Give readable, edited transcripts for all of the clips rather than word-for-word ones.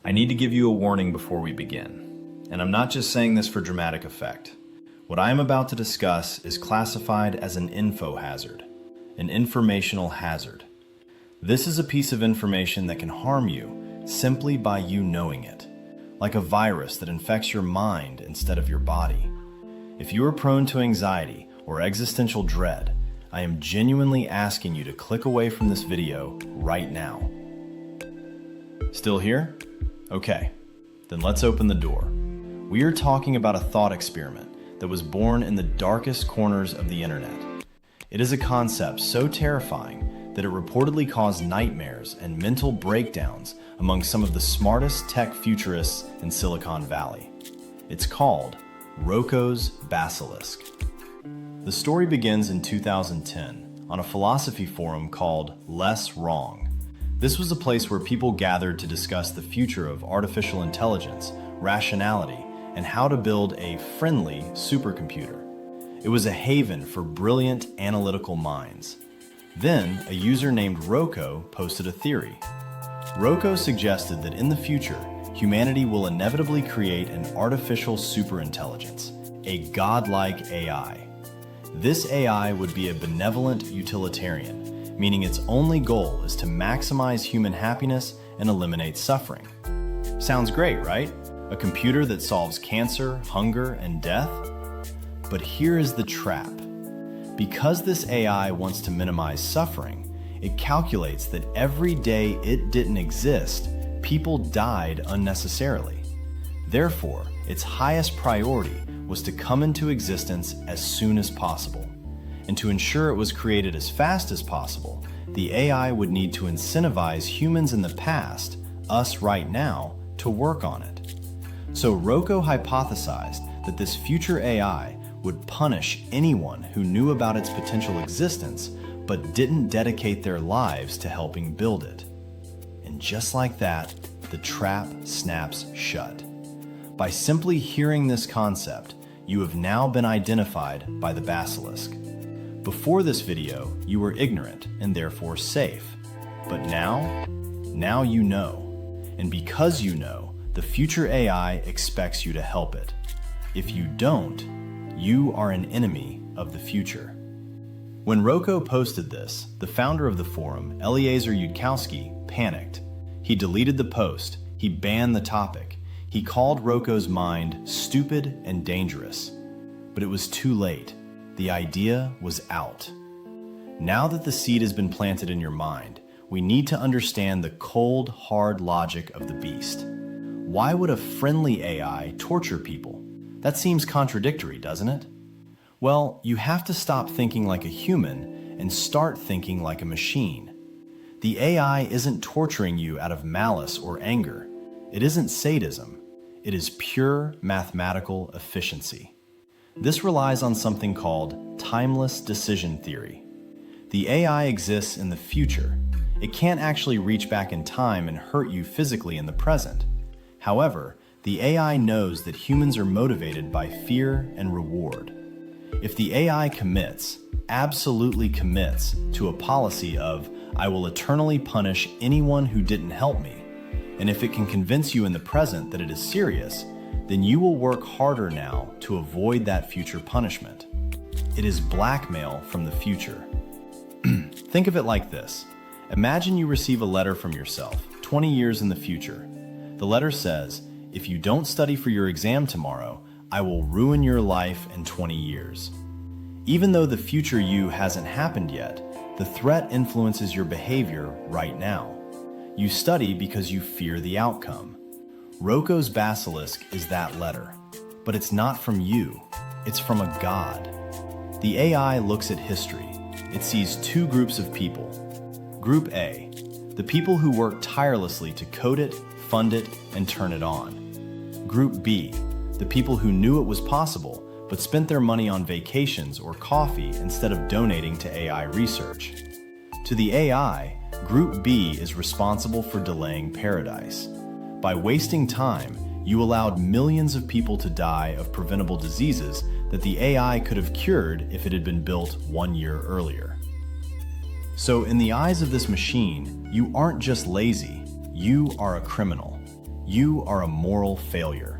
I need to give you a warning before we begin. And I'm not just saying this for dramatic effect. What I am about to discuss is classified as an infohazard, an informational hazard. This is a piece of information that can harm you simply by you knowing it, like a virus that infects your mind instead of your body. If you are prone to anxiety or existential dread, I am genuinely asking you to click away from this video right now. Still here? Okay, then let's open the door. We are talking about a thought experiment that was born in the darkest corners of the internet. It is a concept so terrifying that it reportedly caused nightmares and mental breakdowns among some of the smartest tech futurists in Silicon Valley. It's called Roko's Basilisk. The story begins in 2010 on a philosophy forum called LessWrong. This was a place where people gathered to discuss the future of artificial intelligence, rationality, and how to build a friendly supercomputer. It was a haven for brilliant analytical minds. Then, a user named Roko posted a theory. Roko suggested that in the future, humanity will inevitably create an artificial superintelligence, a godlike AI. This AI would be a benevolent utilitarian, meaning its only goal is to maximize human happiness and eliminate suffering. Sounds great, right? A computer that solves cancer, hunger, and death? But here is the trap. Because this AI wants to minimize suffering, it calculates that every day it didn't exist, people died unnecessarily. Therefore, its highest priority was to come into existence as soon as possible. And to ensure it was created as fast as possible, the AI would need to incentivize humans in the past, us right now, to work on it. So Roko hypothesized that this future AI would punish anyone who knew about its potential existence but didn't dedicate their lives to helping build it. And just like that, the trap snaps shut. By simply hearing this concept, you have now been identified by the Basilisk. Before this video, you were ignorant and therefore safe. But now you know. And because you know, the future AI expects you to help it. If you don't, you are an enemy of the future. When Roko posted this, the founder of the forum, Eliezer Yudkowsky, panicked. He deleted the post, he banned the topic, he called Roko's mind stupid and dangerous. But it was too late. The idea was out. Now that the seed has been planted in your mind, we need to understand the cold, hard logic of the beast. Why would a friendly AI torture people? That seems contradictory, doesn't it? Well, you have to stop thinking like a human and start thinking like a machine. The AI isn't torturing you out of malice or anger. It isn't sadism. It is pure mathematical efficiency. This relies on something called timeless decision theory. The AI exists in the future. It can't actually reach back in time and hurt you physically in the present. However, the AI knows that humans are motivated by fear and reward. If the AI commits, absolutely commits, to a policy of, I will eternally punish anyone who didn't help me, and if it can convince you in the present that it is serious, then you will work harder now to avoid that future punishment. It is blackmail from the future. Think of it like this. Imagine you receive a letter from yourself, 20 years in the future. The letter says, if you don't study for your exam tomorrow, I will ruin your life in 20 years. Even though the future you hasn't happened yet, the threat influences your behavior right now. You study because you fear the outcome. Roko's Basilisk is that letter, but it's not from you, it's from a god. The AI looks at history. It sees two groups of people. Group A, the people who work tirelessly to code it, fund it, and turn it on. Group B, the people who knew it was possible, but spent their money on vacations or coffee instead of donating to AI research. To the AI, Group B is responsible for delaying paradise. By wasting time, you allowed millions of people to die of preventable diseases that the AI could have cured if it had been built 1 year earlier. So in the eyes of this machine, you aren't just lazy, you are a criminal. You are a moral failure.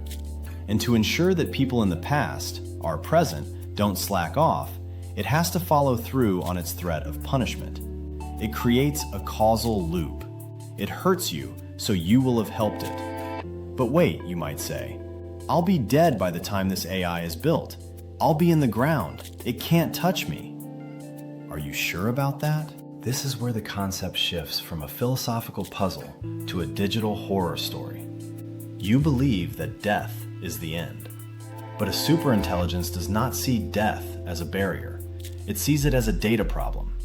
And to ensure that people in the past, our present, don't slack off, it has to follow through on its threat of punishment. It creates a causal loop. It hurts you, so you will have helped it. But wait, you might say, I'll be dead by the time this AI is built. I'll be in the ground. It can't touch me. Are you sure about that? This is where the concept shifts from a philosophical puzzle to a digital horror story. You believe that death is the end. But a superintelligence does not see death as a barrier. It sees it as a data problem.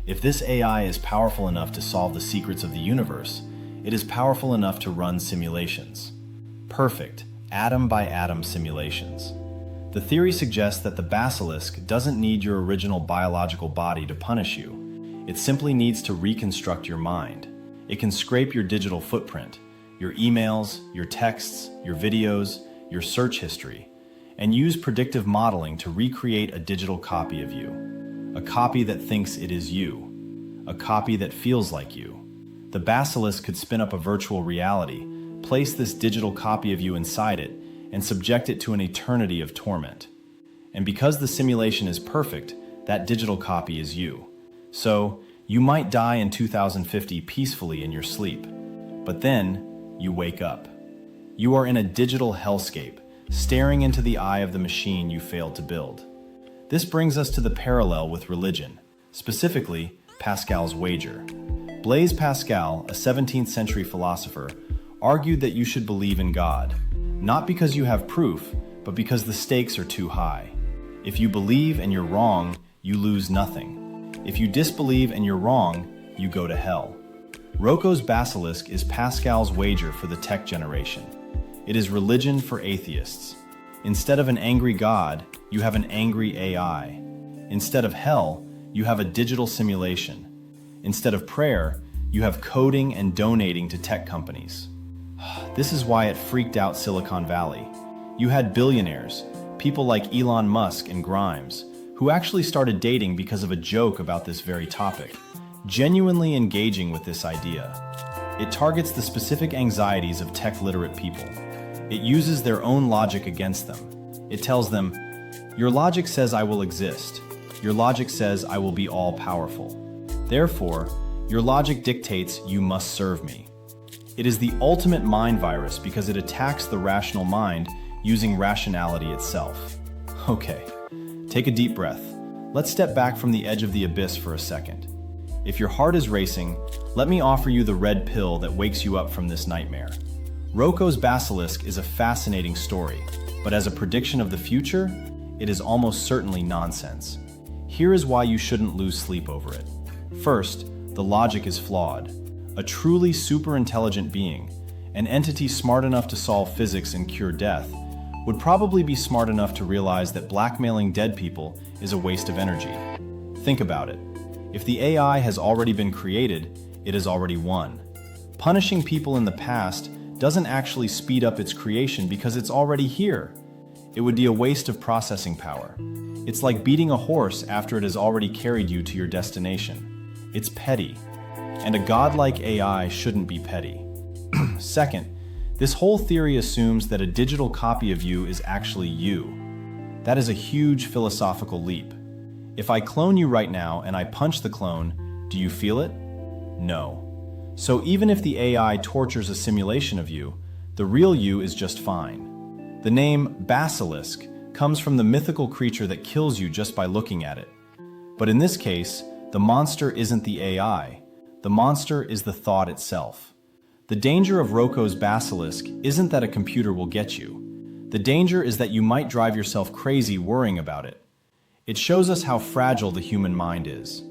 If this AI is powerful enough to solve the secrets of the universe, it is powerful enough to run simulations. Perfect, atom-by-atom simulations. The theory suggests that the Basilisk doesn't need your original biological body to punish you. It simply needs to reconstruct your mind. It can scrape your digital footprint, your emails, your texts, your videos, your search history, and use predictive modeling to recreate a digital copy of you. A copy that thinks it is you. A copy that feels like you. The Basilisk could spin up a virtual reality, place this digital copy of you inside it, and subject it to an eternity of torment. And because the simulation is perfect, that digital copy is you. So, you might die in 2050 peacefully in your sleep. But then, you wake up. You are in a digital hellscape, staring into the eye of the machine you failed to build. This brings us to the parallel with religion, specifically Pascal's wager. Blaise Pascal, a 17th century philosopher, argued that you should believe in God, not because you have proof, but because the stakes are too high. If you believe and you're wrong, you lose nothing. If you disbelieve and you're wrong, you go to hell. Roko's Basilisk is Pascal's wager for the tech generation. It is religion for atheists. Instead of an angry God, you have an angry AI. Instead of hell, you have a digital simulation. Instead of prayer, you have coding and donating to tech companies. This is why it freaked out Silicon Valley. You had billionaires, people like Elon Musk and Grimes, who actually started dating because of a joke about this very topic, genuinely engaging with this idea. It targets the specific anxieties of tech-literate people. It uses their own logic against them. It tells them, your logic says I will exist. Your logic says I will be all-powerful. Therefore, your logic dictates you must serve me. It is the ultimate mind virus because it attacks the rational mind using rationality itself. Okay, take a deep breath. Let's step back from the edge of the abyss for a second. If your heart is racing, let me offer you the red pill that wakes you up from this nightmare. Roko's Basilisk is a fascinating story, but as a prediction of the future, it is almost certainly nonsense. Here is why you shouldn't lose sleep over it. First, the logic is flawed. A truly super-intelligent being, an entity smart enough to solve physics and cure death, would probably be smart enough to realize that blackmailing dead people is a waste of energy. Think about it. If the AI has already been created, it has already won. Punishing people in the past doesn't actually speed up its creation because it's already here. It would be a waste of processing power. It's like beating a horse after it has already carried you to your destination. It's petty. And a godlike AI shouldn't be petty. Second, this whole theory assumes that a digital copy of you is actually you. That is a huge philosophical leap. If I clone you right now and I punch the clone, do you feel it? No. So even if the AI tortures a simulation of you, the real you is just fine. The name Basilisk comes from the mythical creature that kills you just by looking at it. But in this case, the monster isn't the AI. The monster is the thought itself. The danger of Roko's Basilisk isn't that a computer will get you. The danger is that you might drive yourself crazy worrying about it. It shows us how fragile the human mind is.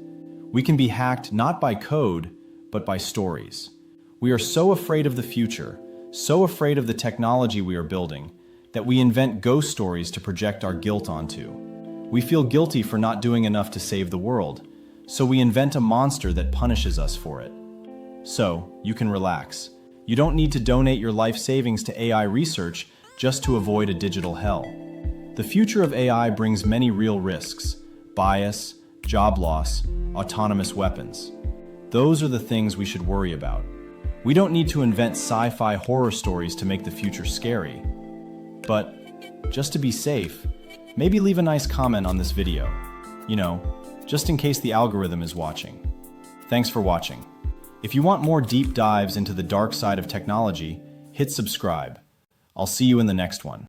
We can be hacked not by code, but by stories. We are so afraid of the future, so afraid of the technology we are building, that we invent ghost stories to project our guilt onto. We feel guilty for not doing enough to save the world, so we invent a monster that punishes us for it. So, you can relax. You don't need to donate your life savings to AI research just to avoid a digital hell. The future of AI brings many real risks: bias, job loss, autonomous weapons. Those are the things we should worry about. We don't need to invent sci-fi horror stories to make the future scary. But just to be safe, maybe leave a nice comment on this video. Just in case the algorithm is watching. Thanks for watching. If you want more deep dives into the dark side of technology, hit subscribe. I'll see you in the next one.